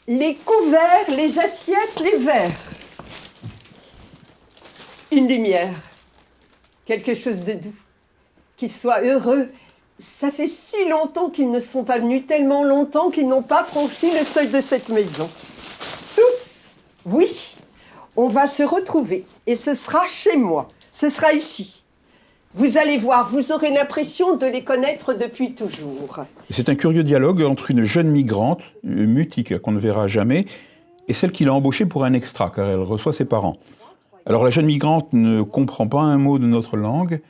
les couverts, les assiettes, les verres. Une lumière, quelque chose de doux, qu'ils soient heureux. Ça fait si longtemps qu'ils ne sont pas venus, tellement longtemps qu'ils n'ont pas franchi le seuil de cette maison. Tous, oui, on va se retrouver et ce sera chez moi, ce sera ici. Vous allez voir, vous aurez l'impression de les connaître depuis toujours. C'est un curieux dialogue entre une jeune migrante, mutique, qu'on ne verra jamais, et celle qu'il a embauchée pour un extra, car elle reçoit ses parents. Alors la jeune migrante ne comprend pas un mot de notre langue,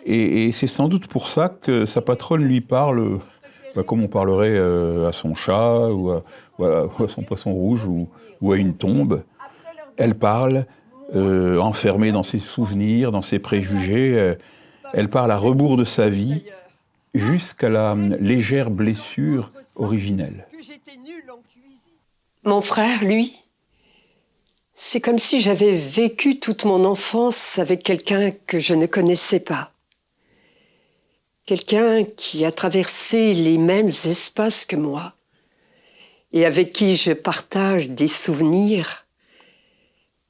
et c'est sans doute pour ça que sa patronne lui parle comme on parlerait à son chat, ou à son poisson rouge, ou à une tombe. Elle parle, enfermée dans ses souvenirs, dans ses préjugés. Elle parle à rebours de sa vie, jusqu'à la légère blessure originelle. Mon frère, lui, c'est comme si j'avais vécu toute mon enfance avec quelqu'un que je ne connaissais pas. Quelqu'un qui a traversé les mêmes espaces que moi et avec qui je partage des souvenirs,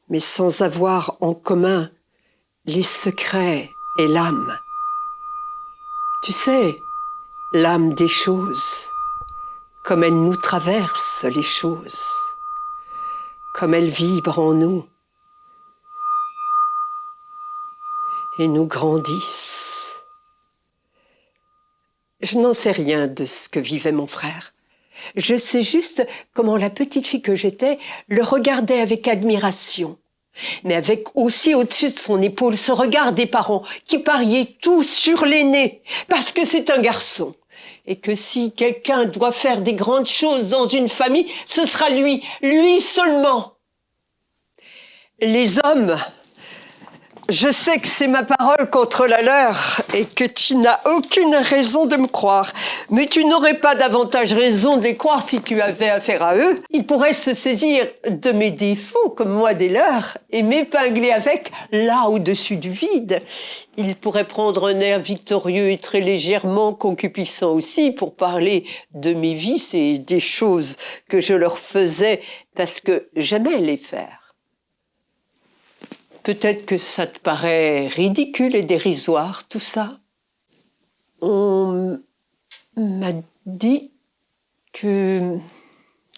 mais sans avoir en commun les secrets et l'âme. Tu sais, l'âme des choses, comme elle nous traverse les choses, comme elle vibre en nous et nous grandissent. Je n'en sais rien de ce que vivait mon frère. Je sais juste comment la petite fille que j'étais le regardait avec admiration, mais avec aussi au-dessus de son épaule ce regard des parents qui pariaient tout sur l'aîné, parce que c'est un garçon. Et que si quelqu'un doit faire des grandes choses dans une famille, ce sera lui seulement. Les hommes, je sais que c'est ma parole contre la leur et que tu n'as aucune raison de me croire. Mais tu n'aurais pas davantage raison de les croire si tu avais affaire à eux. Ils pourraient se saisir de mes défauts, comme moi des leurs, et m'épingler avec là au-dessus du vide. Ils pourraient prendre un air victorieux et très légèrement concupiscent aussi pour parler de mes vices et des choses que je leur faisais parce que j'aimais les faire. Peut-être que ça te paraît ridicule et dérisoire, tout ça. On m'a dit que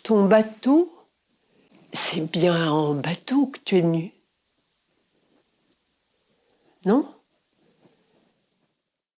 ton bateau, c'est bien en bateau que tu es venu. Non ?